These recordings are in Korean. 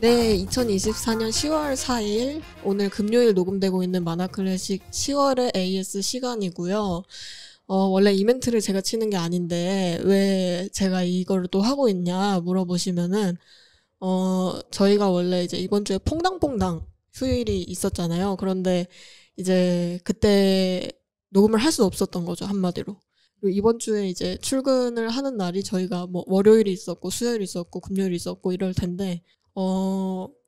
네, 2024년 10월 4일 오늘 금요일 녹음되고 있는 만화클래식 10월의 AS 시간이고요. 원래 이벤트를 제가 치는 게 아닌데 왜 제가 이거를 또 하고 있냐 물어보시면은 저희가 원래 이제 이번 주에 퐁당퐁당 휴일이 있었잖아요. 그런데 이제 그때 녹음을 할 수 없었던 거죠, 한마디로. 그리고 이번 주에 이제 출근을 하는 날이 저희가 뭐 월요일이 있었고 수요일이 있었고 금요일이 있었고 이럴 텐데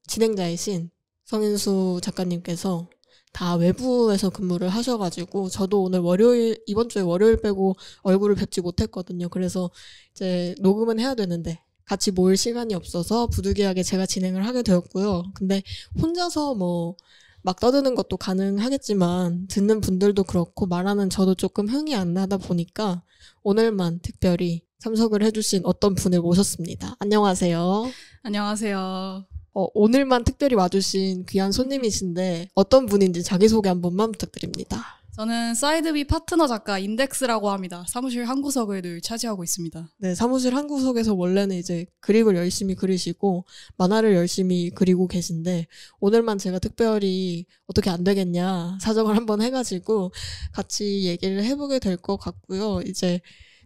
진행자이신 성인수 작가님께서 다 외부에서 근무를 하셔가지고 저도 오늘 이번 주에 월요일 빼고 얼굴을 뵙지 못했거든요. 그래서 이제 녹음은 해야 되는데 같이 모일 시간이 없어서 부득이하게 제가 진행을 하게 되었고요. 근데 혼자서 뭐 막 떠드는 것도 가능하겠지만 듣는 분들도 그렇고 말하는 저도 조금 흥이 안 나다 보니까 오늘만 특별히 참석을 해주신 어떤 분을 모셨습니다. 안녕하세요. 안녕하세요. 오늘만 특별히 와주신 귀한 손님이신데 어떤 분인지 자기소개 한 번만 부탁드립니다. 저는 사이드비 파트너 작가 인덱스라고 합니다. 사무실 한 구석을 늘 차지하고 있습니다. 네, 사무실 한 구석에서 원래는 이제 그림을 열심히 그리시고 만화를 열심히 그리고 계신데 오늘만 제가 특별히 어떻게 안 되겠냐 사정을 한번 해가지고 같이 얘기를 해보게 될 것 같고요. 이제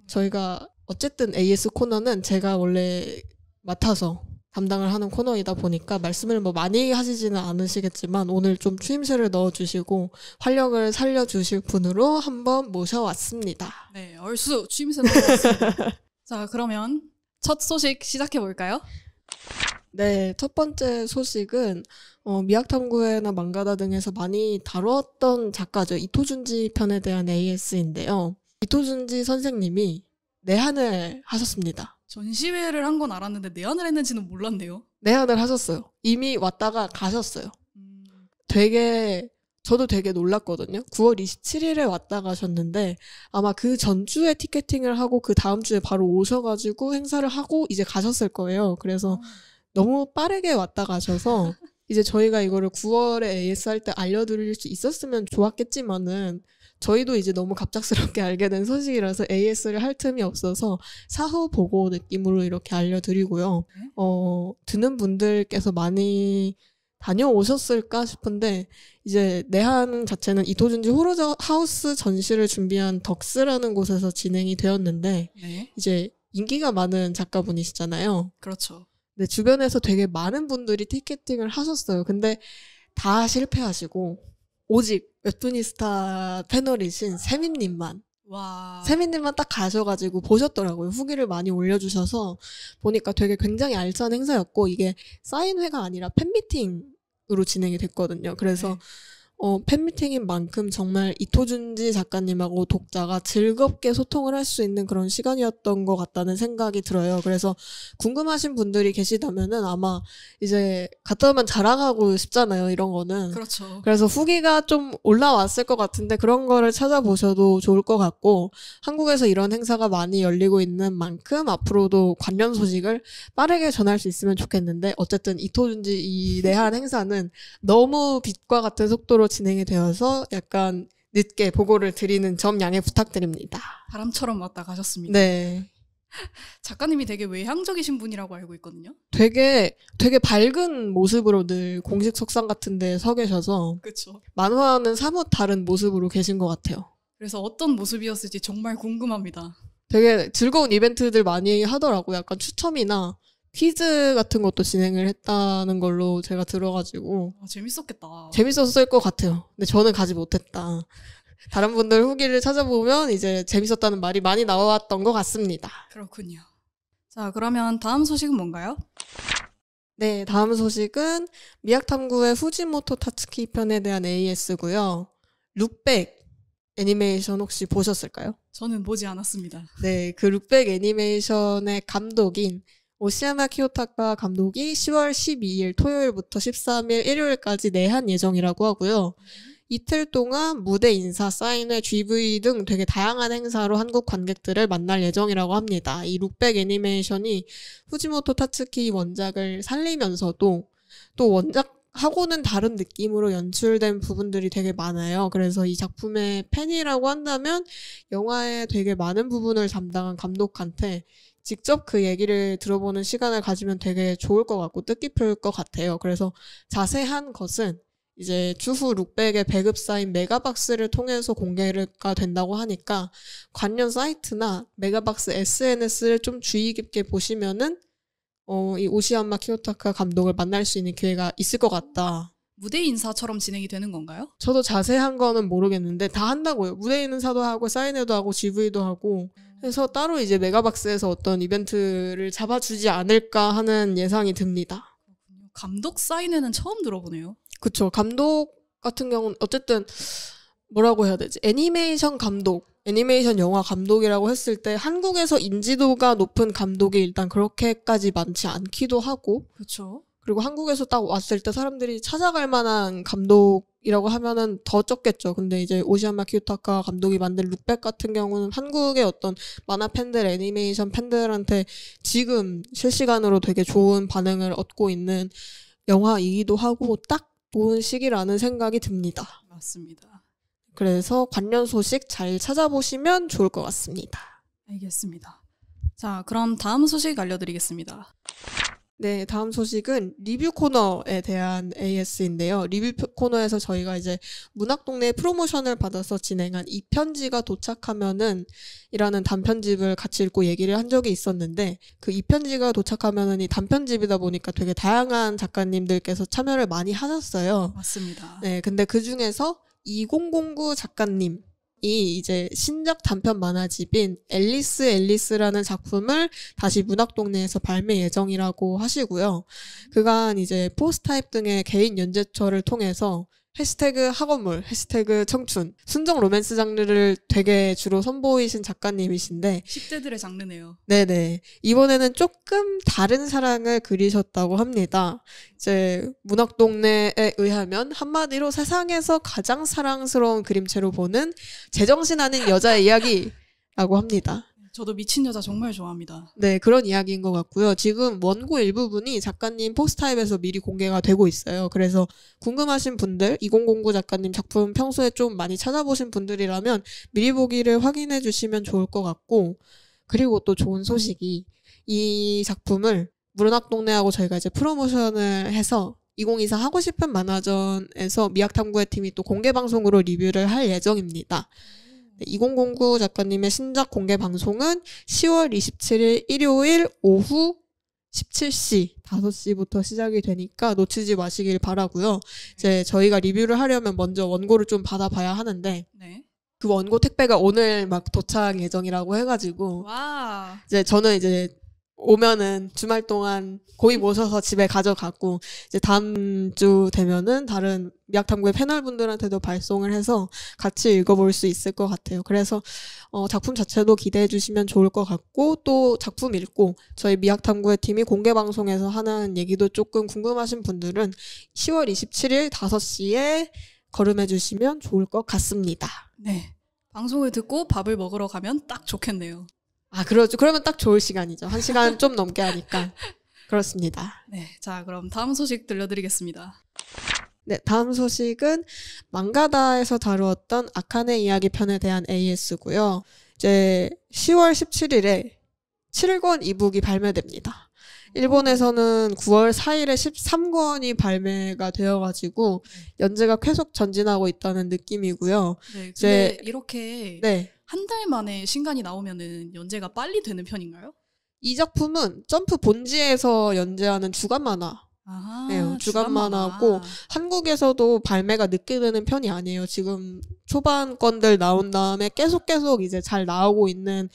저희가 어쨌든 AS 코너는 제가 원래 맡아서 담당을 하는 코너이다 보니까 말씀을 뭐 많이 하시지는 않으시겠지만 오늘 좀 추임새를 넣어주시고 활력을 살려주실 분으로 한번 모셔왔습니다. 네, 얼쑤 추임새 넣어봤습니다. 자, 그러면 첫 소식 시작해볼까요? 네, 첫 번째 소식은 미학탐구회나 망가다 등에서 많이 다뤘던 작가죠. 이토준지 편에 대한 AS인데요. 이토준지 선생님이 내한을 하셨습니다. 전시회를 한 건 알았는데 내한을 했는지는 몰랐네요. 내한을 하셨어요. 이미 왔다가 가셨어요. 저도 되게 놀랐거든요. 9월 27일에 왔다 가셨는데 아마 그 전주에 티켓팅을 하고 그 다음 주에 바로 오셔가지고 행사를 하고 이제 가셨을 거예요. 그래서 너무 빠르게 왔다 가셔서 이제 저희가 이거를 9월에 AS 할 때 알려드릴 수 있었으면 좋았겠지만은 저희도 이제 너무 갑작스럽게 알게 된 소식이라서 AS를 할 틈이 없어서 사후 보고 느낌으로 이렇게 알려드리고요. 듣는 분들께서 많이 다녀오셨을까 싶은데 이제 내한 자체는 이토준지 호러저 하우스 전시를 준비한 덕스라는 곳에서 진행이 되었는데 네. 이제 인기가 많은 작가분이시잖아요. 그렇죠. 네, 주변에서 되게 많은 분들이 티켓팅을 하셨어요. 근데 다 실패하시고 오직 웹툰이스타 패널이신 세민님만 딱 가셔가지고 보셨더라고요. 후기를 많이 올려주셔서 보니까 되게 굉장히 알찬 행사였고 이게 사인회가 아니라 팬미팅으로 진행이 됐거든요. 그래서 네. 팬미팅인 만큼 정말 이토준지 작가님하고 독자가 즐겁게 소통을 할 수 있는 그런 시간이었던 것 같다는 생각이 들어요. 그래서 궁금하신 분들이 계시다면은 아마 이제 갔다 오면 자랑하고 싶잖아요, 이런 거는. 그렇죠. 그래서 후기가 좀 올라왔을 것 같은데 그런 거를 찾아보셔도 좋을 것 같고 한국에서 이런 행사가 많이 열리고 있는 만큼 앞으로도 관련 소식을 빠르게 전할 수 있으면 좋겠는데 어쨌든 이토준지 이 내한 행사는 너무 빛과 같은 속도로 진행이 되어서 약간 늦게 보고를 드리는 점 양해 부탁드립니다. 바람처럼 왔다 가셨습니다. 네. 작가님이 되게 외향적이신 분이라고 알고 있거든요. 되게 밝은 모습으로 늘 공식 석상 같은 데 서 계셔서 그렇죠. 만화는 사뭇 다른 모습으로 계신 것 같아요. 그래서 어떤 모습이었을지 정말 궁금합니다. 되게 즐거운 이벤트들 많이 하더라고요. 약간 추첨이나 퀴즈 같은 것도 진행을 했다는 걸로 제가 들어가지고 재밌었겠다. 재밌었을 것 같아요. 근데 저는 가지 못했다. 다른 분들 후기를 찾아보면 이제 재밌었다는 말이 많이 나왔던 것 같습니다. 그렇군요. 자, 그러면 다음 소식은 뭔가요? 네, 다음 소식은 미학탐구의 후지모토 타츠키 편에 대한 AS고요. 룩백 애니메이션 혹시 보셨을까요? 저는 보지 않았습니다. 네, 그 룩백 애니메이션의 감독인 오시야마 키요타카 감독이 10월 12일 토요일부터 13일 일요일까지 내한 예정이라고 하고요. 이틀 동안 무대 인사, 사인회, GV 등 되게 다양한 행사로 한국 관객들을 만날 예정이라고 합니다. 이 룩백 애니메이션이 후지모토 타츠키 원작을 살리면서도 또 원작하고는 다른 느낌으로 연출된 부분들이 되게 많아요. 그래서 이 작품의 팬이라고 한다면 영화의 되게 많은 부분을 담당한 감독한테 직접 그 얘기를 들어보는 시간을 가지면 되게 좋을 것 같고 뜻깊을 것 같아요. 그래서 자세한 것은 이제 추후 룩백의 배급 사인 메가박스를 통해서 공개가 된다고 하니까 관련 사이트나 메가박스 SNS를 좀 주의 깊게 보시면은 이 오시야마 키요타카 감독을 만날 수 있는 기회가 있을 것 같다. 무대 인사처럼 진행이 되는 건가요? 저도 자세한 거는 모르겠는데 다 한다고요. 무대 인사도 하고 사인회도 하고 GV도 하고 해서 따로 이제 메가박스에서 어떤 이벤트를 잡아주지 않을까 하는 예상이 듭니다. 감독 사인회는 처음 들어보네요. 그쵸. 감독 같은 경우는 어쨌든 뭐라고 해야 되지? 애니메이션 감독, 애니메이션 영화 감독이라고 했을 때 한국에서 인지도가 높은 감독이 일단 그렇게까지 많지 않기도 하고 그렇죠. 그리고 한국에서 딱 왔을 때 사람들이 찾아갈 만한 감독이라고 하면은 더 적겠죠. 근데 이제 오시야마 키요타카 감독이 만든 룩백 같은 경우는 한국의 어떤 만화 팬들, 애니메이션 팬들한테 지금 실시간으로 되게 좋은 반응을 얻고 있는 영화이기도 하고 딱 좋은 시기라는 생각이 듭니다. 맞습니다. 그래서 관련 소식 잘 찾아보시면 좋을 것 같습니다. 알겠습니다. 자, 그럼 다음 소식 알려드리겠습니다. 네, 다음 소식은 리뷰 코너에 대한 AS인데요. 리뷰 코너에서 저희가 이제 문학동네 프로모션을 받아서 진행한 이 편지가 도착하면은 이라는 단편집을 같이 읽고 얘기를 한 적이 있었는데 그 이 편지가 도착하면은 이 단편집이다 보니까 되게 다양한 작가님들께서 참여를 많이 하셨어요. 맞습니다. 네, 근데 그 중에서 2009 작가님 이 이제 신작 단편 만화집인 앨리스라는 작품을 다시 문학동네에서 발매 예정이라고 하시고요. 그간 이제 포스타입 등의 개인 연재처를 통해서 해시태그 학원물, 해시태그 청춘, 순정 로맨스 장르를 되게 주로 선보이신 작가님이신데 10대들의 장르네요. 네네. 이번에는 조금 다른 사랑을 그리셨다고 합니다. 이제 문학동네에 의하면 한마디로 세상에서 가장 사랑스러운 그림체로 보는 제정신 아닌 여자의 이야기라고 합니다. 저도 미친 여자 정말 좋아합니다. 네, 그런 이야기인 것 같고요. 지금 원고 일부분이 작가님 포스타입에서 미리 공개가 되고 있어요. 그래서 궁금하신 분들, 2009 작가님 작품 평소에 좀 많이 찾아보신 분들이라면 미리 보기를 확인해 주시면 좋을 것 같고, 그리고 또 좋은 소식이 이 작품을 문학동네하고 저희가 이제 프로모션을 해서 2024 하고 싶은 만화전에서 미학탐구의 팀이 또 공개 방송으로 리뷰를 할 예정입니다. 2009 작가님의 신작 공개 방송은 10월 27일 일요일 오후 17시 5시부터 시작이 되니까 놓치지 마시길 바라고요. 이제 저희가 리뷰를 하려면 먼저 원고를 좀 받아봐야 하는데 네. 그 원고 택배가 오늘 막 도착 예정이라고 해가지고 와. 이제 저는 이제 오면은 주말 동안 고이 모셔서 집에 가져가고 이제 다음 주 되면은 다른 미학탐구의 패널분들한테도 발송을 해서 같이 읽어볼 수 있을 것 같아요. 그래서 작품 자체도 기대해 주시면 좋을 것 같고 또 작품 읽고 저희 미학탐구의 팀이 공개 방송에서 하는 얘기도 조금 궁금하신 분들은 10월 27일 5시에 걸음해 주시면 좋을 것 같습니다. 네. 방송을 듣고 밥을 먹으러 가면 딱 좋겠네요. 아, 그러죠. 그러면 딱 좋을 시간이죠. 1시간 좀 넘게 하니까. 그렇습니다. 네. 자, 그럼 다음 소식 들려드리겠습니다. 네, 다음 소식은 망가다에서 다루었던 아카네 이야기 편에 대한 AS고요. 이제 10월 17일에 7권 이북이 발매됩니다. 일본에서는 9월 4일에 13권이 발매가 되어가지고 연재가 계속 전진하고 있다는 느낌이고요. 네. 근데 이렇게 네. 한 달 만에 신간이 나오면은 연재가 빨리 되는 편인가요? 이 작품은 점프 본지에서 연재하는 주간 만화. 네, 주간 만화고 한국에서도 발매가 늦게 되는 편이 아니에요. 지금 초반권들 나온 다음에 계속 이제 잘 나오고 있는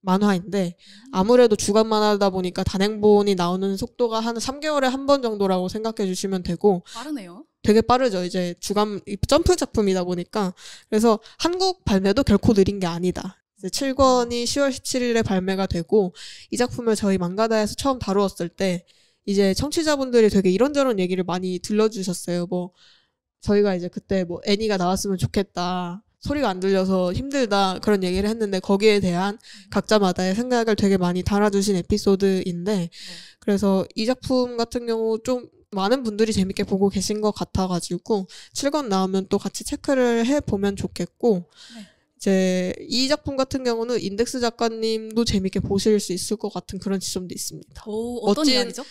만화인데 아무래도 주간 만화다 보니까 단행본이 나오는 속도가 한 3개월에 한 번 정도라고 생각해 주시면 되고 빠르네요. 되게 빠르죠. 이제 주간 점프 작품이다 보니까 그래서 한국 발매도 결코 느린 게 아니다. 이제 7권이 10월 17일에 발매가 되고 이 작품을 저희 망가다에서 처음 다루었을 때 이제 청취자분들이 되게 이런저런 얘기를 많이 들려주셨어요. 뭐 저희가 이제 그때 뭐 애니가 나왔으면 좋겠다. 소리가 안 들려서 힘들다 그런 얘기를 했는데 거기에 대한 각자마다의 생각을 되게 많이 달아주신 에피소드인데 그래서 이 작품 같은 경우 좀 많은 분들이 재밌게 보고 계신 것 같아가지고 7권 나오면 또 같이 체크를 해보면 좋겠고 이 작품 같은 경우는 인덱스 작가님도 재밌게 보실 수 있을 것 같은 그런 지점도 있습니다. 오, 어떤 이야기죠?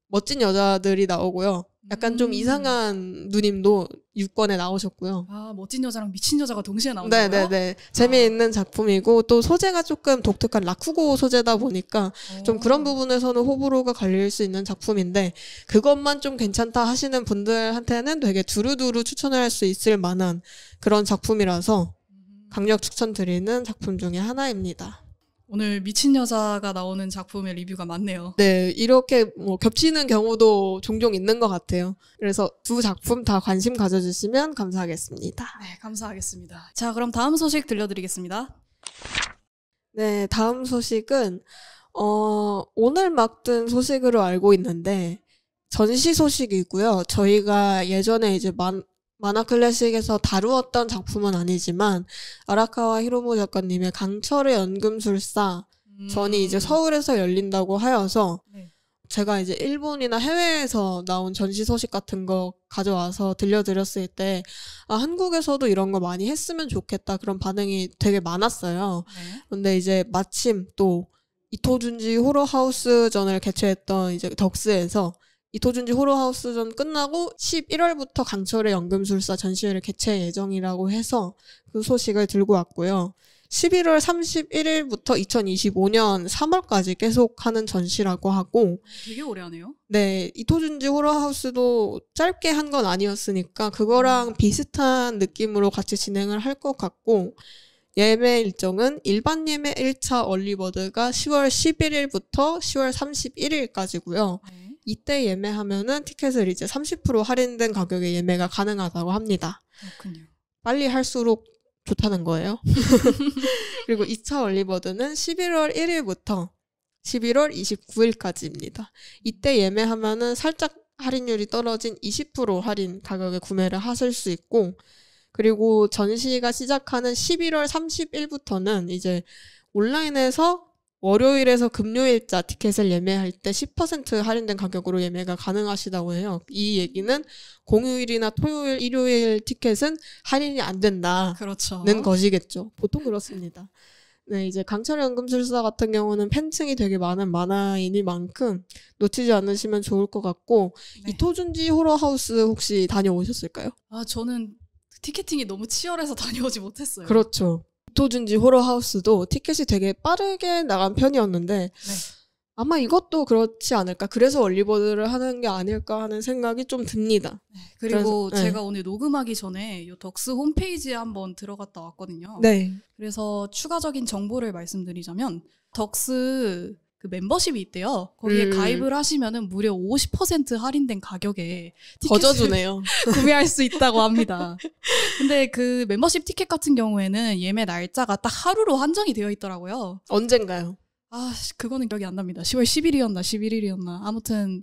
멋진 여자들이 나오고요. 약간 좀 이상한 누님도 6권에 나오셨고요. 아, 멋진 여자랑 미친 여자가 동시에 나온다고요? 네네네. 재미있는 작품이고 또 소재가 조금 독특한 라쿠고 소재다 보니까 좀 그런 부분에서는 호불호가 갈릴 수 있는 작품인데 그것만 좀 괜찮다 하시는 분들한테는 되게 두루두루 추천할 수 있을 만한 그런 작품이라서 강력 추천드리는 작품 중에 하나입니다. 오늘 미친 여자가 나오는 작품의 리뷰가 많네요. 네, 이렇게 뭐 겹치는 경우도 종종 있는 것 같아요. 그래서 두 작품 다 관심 가져주시면 감사하겠습니다. 네, 감사하겠습니다. 자, 그럼 다음 소식 들려드리겠습니다. 네, 다음 소식은 오늘 막 뜬 소식으로 알고 있는데 전시 소식이고요. 저희가 예전에 이제 만화 클래식에서 다루었던 작품은 아니지만 아라카와 히로무 작가님의 강철의 연금술사 전이 이제 서울에서 열린다고 하여서 네. 제가 이제 일본이나 해외에서 나온 전시 소식 같은 거 가져와서 들려드렸을 때 한국에서도 이런 거 많이 했으면 좋겠다 그런 반응이 되게 많았어요. 네. 근데 이제 마침 또 이토준지 호러하우스전을 개최했던 이제 덕스에서 이토준지 호러하우스전 끝나고 11월부터 강철의 연금술사 전시회를 개최 예정이라고 해서 그 소식을 들고 왔고요. 11월 31일부터 2025년 3월까지 계속 하는 전시라고 하고 되게 오래 하네요. 네, 이토준지 호러하우스도 짧게 한 건 아니었으니까 그거랑 비슷한 느낌으로 같이 진행을 할 것 같고 예매 일정은 일반 예매 1차 얼리버드가 10월 11일부터 10월 31일까지고요. 네. 이때 예매하면은 티켓을 이제 30% 할인된 가격에 예매가 가능하다고 합니다. 그렇군요. 빨리 할수록 좋다는 거예요. 그리고 2차 얼리버드는 11월 1일부터 11월 29일까지입니다. 이때 예매하면은 살짝 할인율이 떨어진 20% 할인 가격에 구매를 하실 수 있고 그리고 전시가 시작하는 11월 30일부터는 이제 온라인에서 월요일에서 금요일자 티켓을 예매할 때 10% 할인된 가격으로 예매가 가능하시다고 해요. 이 얘기는 공휴일이나 토요일, 일요일 티켓은 할인이 안 된다는 그렇죠. 것이겠죠. 보통 그렇습니다. 네, 이제 강철의 연금술사 같은 경우는 팬층이 되게 많은 만화이니만큼 놓치지 않으시면 좋을 것 같고 네. 이토준지 호러하우스 혹시 다녀오셨을까요? 저는 티켓팅이 너무 치열해서 다녀오지 못했어요. 그렇죠. 이토준지 호러하우스도 티켓이 되게 빠르게 나간 편이었는데 네. 아마 이것도 그렇지 않을까. 그래서 얼리버드를 하는 게 아닐까 하는 생각이 좀 듭니다. 네. 그리고 그래서, 제가 오늘 녹음하기 전에 이 덕스 홈페이지에 한번 들어갔다 왔거든요. 네. 그래서 추가적인 정보를 말씀드리자면 덕스 그 멤버십이 있대요. 거기에 가입을 하시면은 무려 50% 할인된 가격에 티켓을 거저주네요. 구매할 수 있다고 합니다. 근데 그 멤버십 티켓 같은 경우에는 예매 날짜가 딱 하루로 한정이 되어 있더라고요. 언젠가요? 그거는 기억이 안 납니다. 10월 10일이었나 11일이었나. 아무튼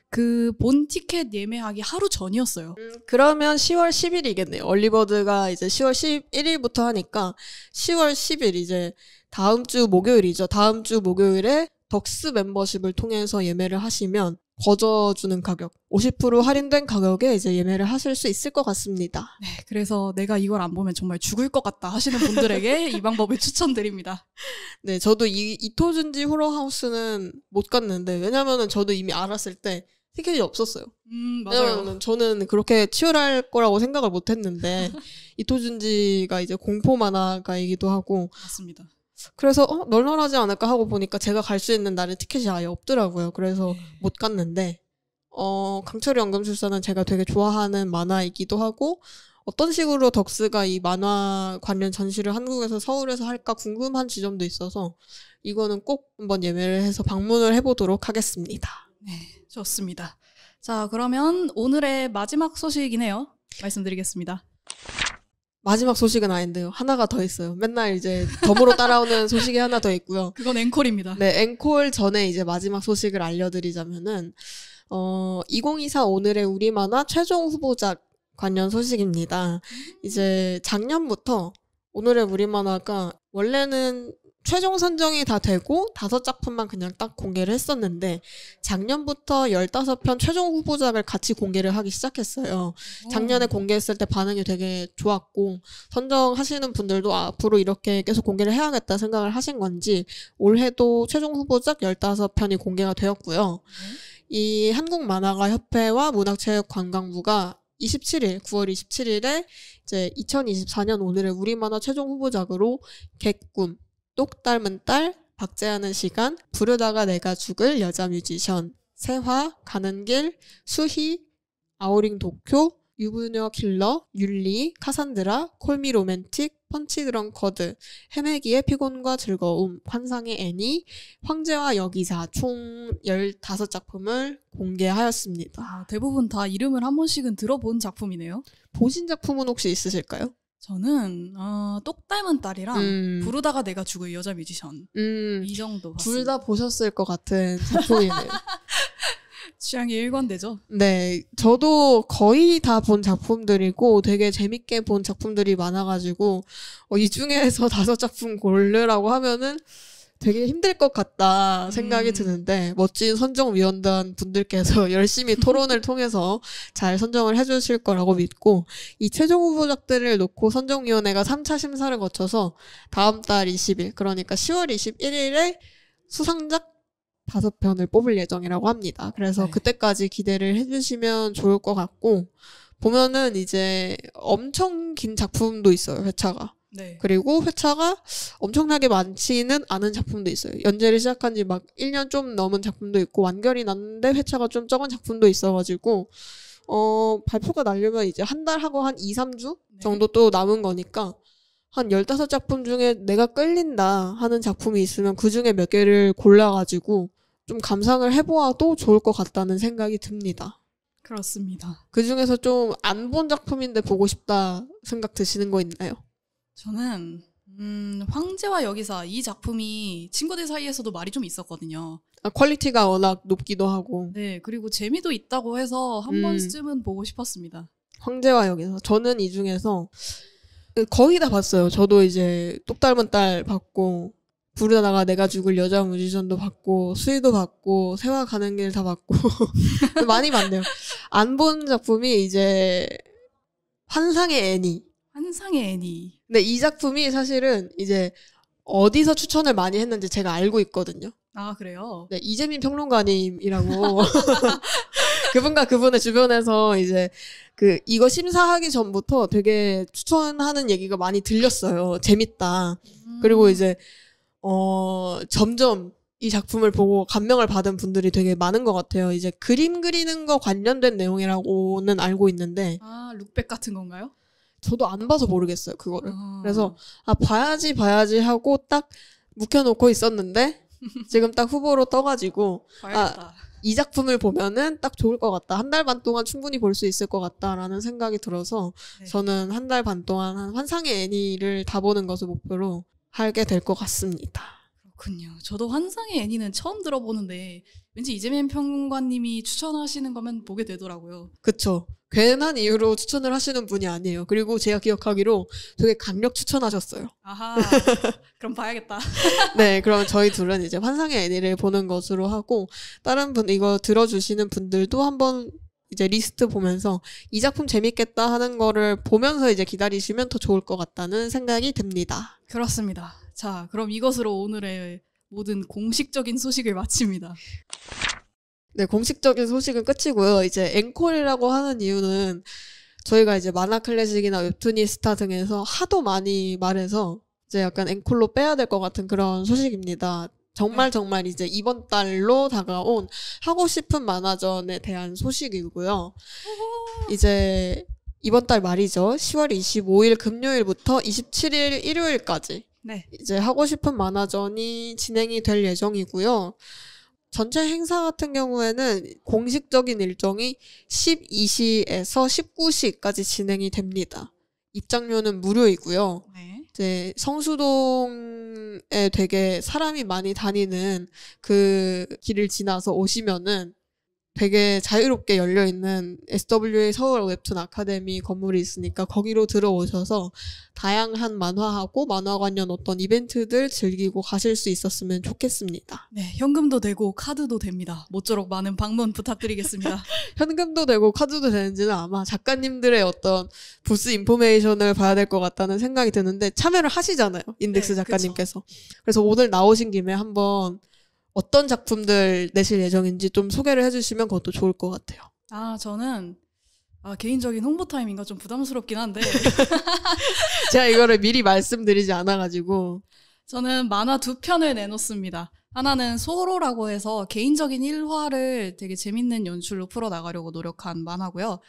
그 본 티켓 예매하기 하루 전이었어요. 그러면 10월 10일이겠네요. 얼리버드가 이제 10월 11일부터 하니까 10월 10일 이제 다음 주 목요일이죠. 다음 주 목요일에 덕스 멤버십을 통해서 예매를 하시면 거저주는 가격 50% 할인된 가격에 이제 예매를 하실 수 있을 것 같습니다. 네, 그래서 내가 이걸 안 보면 정말 죽을 것 같다 하시는 분들에게 이 방법을 추천드립니다. 네, 저도 이토준지 호러하우스는 못 갔는데 왜냐면은 저도 이미 알았을 때 티켓이 없었어요. 맞아요. 왜냐면 저는 그렇게 치열할 거라고 생각을 못 했는데 이토준지가 이제 공포 만화가이기도 하고 맞습니다. 그래서 널널하지 않을까 하고 보니까 제가 갈 수 있는 날에 티켓이 아예 없더라고요. 그래서 못 갔는데 강철의 연금술사는 제가 되게 좋아하는 만화이기도 하고 어떤 식으로 덕스가 이 만화 관련 전시를 한국에서 서울에서 할까 궁금한 지점도 있어서 이거는 꼭 한번 예매를 해서 방문을 해보도록 하겠습니다. 네, 좋습니다. 자, 그러면 오늘의 마지막 소식이네요. 말씀드리겠습니다. 마지막 소식은 아닌데요. 하나가 더 있어요. 맨날 이제 덤으로 따라오는 소식이 하나 더 있고요. 그건 앵콜입니다. 네, 앵콜 전에 이제 마지막 소식을 알려드리자면은 2024 오늘의 우리 만화 최종 후보작 관련 소식입니다. 이제 작년부터 오늘의 우리 만화가 원래는 최종 선정이 다 되고 5작품만 그냥 딱 공개를 했었는데 작년부터 15편 최종 후보작을 같이 공개를 하기 시작했어요. 작년에 공개했을 때 반응이 되게 좋았고 선정하시는 분들도 앞으로 이렇게 계속 공개를 해야겠다 생각을 하신 건지 올해도 최종 후보작 15편이 공개가 되었고요. 이 한국만화가협회와 문화체육관광부가 9월 27일에 이제 2024년 오늘의 우리만화 최종 후보작으로 개꿈, 똑 닮은 딸, 박제하는 시간, 부르다가 내가 죽을 여자 뮤지션, 세화, 가는 길, 수희, 아우링 도쿄, 유부녀 킬러, 율리, 카산드라, 콜미 로맨틱, 펀치 드렁커드, 헤매기의 피곤과 즐거움, 환상의 애니, 황제와 여기사 총 15작품을 공개하였습니다. 대부분 다 이름을 한 번씩은 들어본 작품이네요. 보신 작품은 혹시 있으실까요? 저는 똑 닮은 딸이랑 부르다가 내가 죽을 여자 뮤지션 이 정도 봤습니다. 둘 다 보셨을 것 같은 작품이네요. 취향이 일관되죠? 네, 저도 거의 다 본 작품들이고 되게 재밌게 본 작품들이 많아가지고 이 중에서 5작품 고르라고 하면은 되게 힘들 것 같다 생각이 드는데 멋진 선정위원단 분들께서 열심히 토론을 통해서 잘 선정을 해주실 거라고 믿고 이 최종 후보작들을 놓고 선정위원회가 3차 심사를 거쳐서 다음 달 20일 그러니까 10월 21일에 수상작 5편을 뽑을 예정이라고 합니다. 그래서 네. 그때까지 기대를 해주시면 좋을 것 같고 보면은 이제 엄청 긴 작품도 있어요. 회차가. 네. 그리고 회차가 엄청나게 많지는 않은 작품도 있어요. 연재를 시작한 지 막 1년 좀 넘은 작품도 있고 완결이 났는데 회차가 좀 적은 작품도 있어가지고 발표가 나려면 이제 한 달 하고 한 2, 3주 정도 또 남은 거니까 한 15작품 중에 내가 끌린다 하는 작품이 있으면 그 중에 몇 개를 골라가지고 좀 감상을 해보아도 좋을 것 같다는 생각이 듭니다. 그렇습니다. 그 중에서 좀 안 본 작품인데 보고 싶다 생각 드시는 거 있나요? 저는 황제와 여기사 이 작품이 친구들 사이에서도 말이 좀 있었거든요. 퀄리티가 워낙 높기도 하고. 네, 그리고 재미도 있다고 해서 한 번쯤은 보고 싶었습니다. 황제와 여기사. 저는 이 중에서 거의 다 봤어요. 저도 이제 똑 닮은 딸 봤고 부르다가 내가 죽을 여자 뮤지션도 봤고 수희도 봤고 세화 가는 길 다 봤고 많이 봤네요. 안 본 작품이 이제 환상의 애니. 환상의 애니. 근데 이 작품이 사실은 이제 어디서 추천을 많이 했는지 제가 알고 있거든요. 아, 그래요? 네, 이재민 평론가님이라고 그분과 그분의 주변에서 이제 이거 심사하기 전부터 되게 추천하는 얘기가 많이 들렸어요. 재밌다. 그리고 이제 점점 이 작품을 보고 감명을 받은 분들이 되게 많은 것 같아요. 이제 그림 그리는 거 관련된 내용이라고는 알고 있는데 룩백 같은 건가요? 저도 안 봐서 모르겠어요, 그거를. 그래서 봐야지 하고 딱 묵혀놓고 있었는데 지금 딱 후보로 떠가지고 봐야겠다. 이 작품을 보면은 딱 좋을 것 같다. 한 달 반 동안 충분히 볼 수 있을 것 같다라는 생각이 들어서 네. 저는 한 달 반 동안 한 환상의 애니를 다 보는 것을 목표로 하게 될 것 같습니다. 그렇군요. 저도 환상의 애니는 처음 들어보는데 왠지 이재민 평론가님이 추천하시는 거면 보게 되더라고요. 그쵸. 괜한 이유로 추천을 하시는 분이 아니에요. 그리고 제가 기억하기로 되게 강력 추천하셨어요. 아하. 그럼 봐야겠다. 네, 그럼 저희 둘은 이제 환상의 애니를 보는 것으로 하고 다른 분 이거 들어주시는 분들도 한번 이제 리스트 보면서 이 작품 재밌겠다 하는 거를 보면서 이제 기다리시면 더 좋을 것 같다는 생각이 듭니다. 그렇습니다. 자, 그럼 이것으로 오늘의 모든 공식적인 소식을 마칩니다. 네, 공식적인 소식은 끝이고요. 이제 앵콜이라고 하는 이유는 저희가 이제 만화 클래식이나 웹툰이스타 등에서 하도 많이 말해서 이제 약간 앵콜로 빼야 될 것 같은 그런 소식입니다. 정말 이제 이번 달로 다가온 하고 싶은 만화전에 대한 소식이고요. 이제 이번 달 말이죠. 10월 25일 금요일부터 27일 일요일까지 네. 이제 하고 싶은 만화전이 진행이 될 예정이고요. 전체 행사 같은 경우에는 공식적인 일정이 12시에서 19시까지 진행이 됩니다. 입장료는 무료이고요. 네. 이제 성수동에 되게 사람이 많이 다니는 그 길을 지나서 오시면은 되게 자유롭게 열려있는 SWA 서울 웹툰 아카데미 건물이 있으니까 거기로 들어오셔서 다양한 만화하고 만화 관련 어떤 이벤트들 즐기고 가실 수 있었으면 좋겠습니다. 네, 현금도 되고 카드도 됩니다. 모쪼록 많은 방문 부탁드리겠습니다. 현금도 되고 카드도 되는지는 아마 작가님들의 어떤 부스 인포메이션을 봐야 될 것 같다는 생각이 드는데 참여를 하시잖아요. 인덱스 네, 작가님께서. 그래서 오늘 나오신 김에 한번 어떤 작품들 내실 예정인지 좀 소개를 해주시면 그것도 좋을 것 같아요. 저는 개인적인 홍보 타임인가 좀 부담스럽긴 한데 제가 이거를 미리 말씀드리지 않아가지고 저는 만화 2편을 내놓습니다. 하나는 소로라고 해서 개인적인 일화를 되게 재밌는 연출로 풀어나가려고 노력한 만화고요.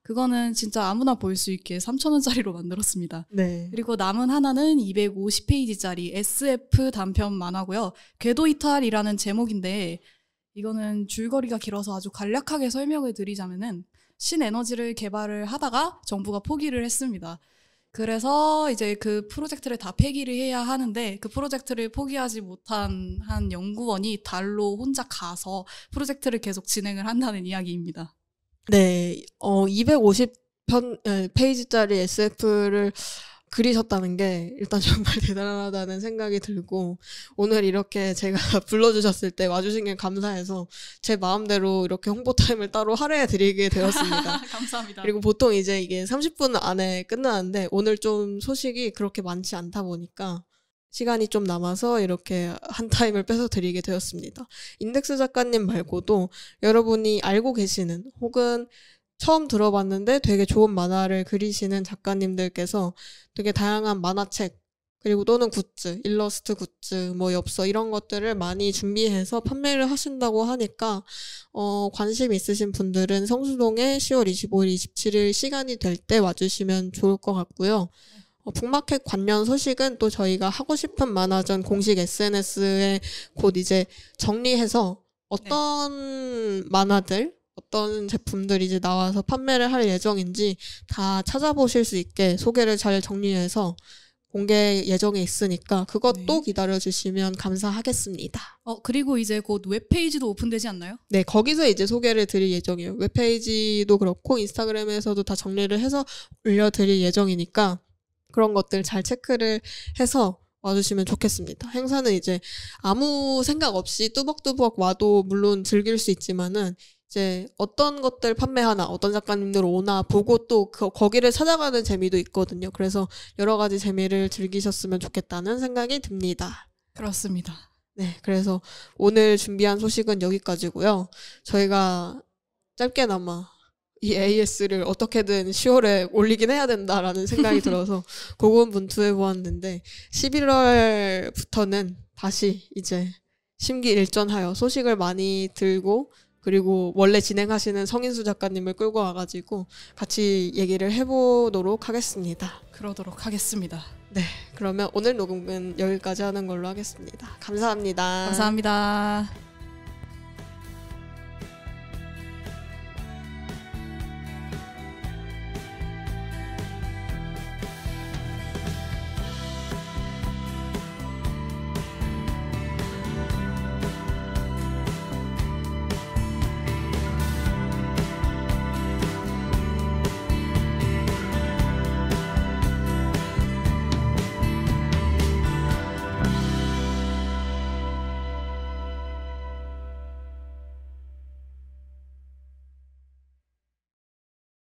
그거는 진짜 아무나 볼 수 있게 3,000원짜리로 만들었습니다. 네. 그리고 남은 하나는 250페이지짜리 SF 단편 만화고요. 궤도 이탈이라는 제목인데 이거는 줄거리가 길어서 아주 간략하게 설명을 드리자면은 신에너지를 개발을 하다가 정부가 포기를 했습니다. 그래서 이제 그 프로젝트를 다 폐기를 해야 하는데 그 프로젝트를 포기하지 못한 한 연구원이 달로 혼자 가서 프로젝트를 계속 진행을 한다는 이야기입니다. 네, 250페이지짜리 SF를 그리셨다는 게 일단 정말 대단하다는 생각이 들고 오늘 이렇게 제가 불러주셨을 때 와주신 게 감사해서 제 마음대로 이렇게 홍보 타임을 따로 할애해 드리게 되었습니다. 감사합니다. 그리고 보통 이제 이게 30분 안에 끝나는데 오늘 좀 소식이 그렇게 많지 않다 보니까 시간이 좀 남아서 이렇게 한 타임을 빼서 드리게 되었습니다. 인덱스 작가님 말고도 여러분이 알고 계시는 혹은 처음 들어봤는데 되게 좋은 만화를 그리시는 작가님들께서 되게 다양한 만화책 그리고 또는 굿즈, 일러스트 굿즈, 뭐 엽서 이런 것들을 많이 준비해서 판매를 하신다고 하니까 관심 있으신 분들은 성수동에 10월 25일, 27일 시간이 될 때 와주시면 좋을 것 같고요. 북마켓 관련 소식은 또 저희가 하고 싶은 만화전 공식 SNS에 곧 이제 정리해서 어떤 만화들, 어떤 제품들이 이제 나와서 판매를 할 예정인지 다 찾아보실 수 있게 소개를 잘 정리해서 공개 예정에 있으니까 그것도 기다려주시면 감사하겠습니다. 그리고 이제 곧 웹페이지도 오픈되지 않나요? 네, 거기서 이제 소개를 드릴 예정이에요. 웹페이지도 그렇고 인스타그램에서도 다 정리를 해서 올려드릴 예정이니까 그런 것들 잘 체크를 해서 와주시면 좋겠습니다. 행사는 이제 아무 생각 없이 뚜벅뚜벅 와도 물론 즐길 수 있지만은 이제 어떤 것들 판매하나 어떤 작가님들 오나 보고 또 거기를 찾아가는 재미도 있거든요. 그래서 여러 가지 재미를 즐기셨으면 좋겠다는 생각이 듭니다. 그렇습니다. 네, 그래서 오늘 준비한 소식은 여기까지고요. 저희가 짧게나마 이 AS를 어떻게든 10월에 올리긴 해야 된다라는 생각이 들어서 고군분투해 보았는데 11월부터는 다시 이제 심기일전하여 소식을 많이 들고 그리고 원래 진행하시는 성인수 작가님을 끌고 와가지고 같이 얘기를 해보도록 하겠습니다. 그러도록 하겠습니다. 네, 그러면 오늘 녹음은 여기까지 하는 걸로 하겠습니다. 감사합니다. 감사합니다.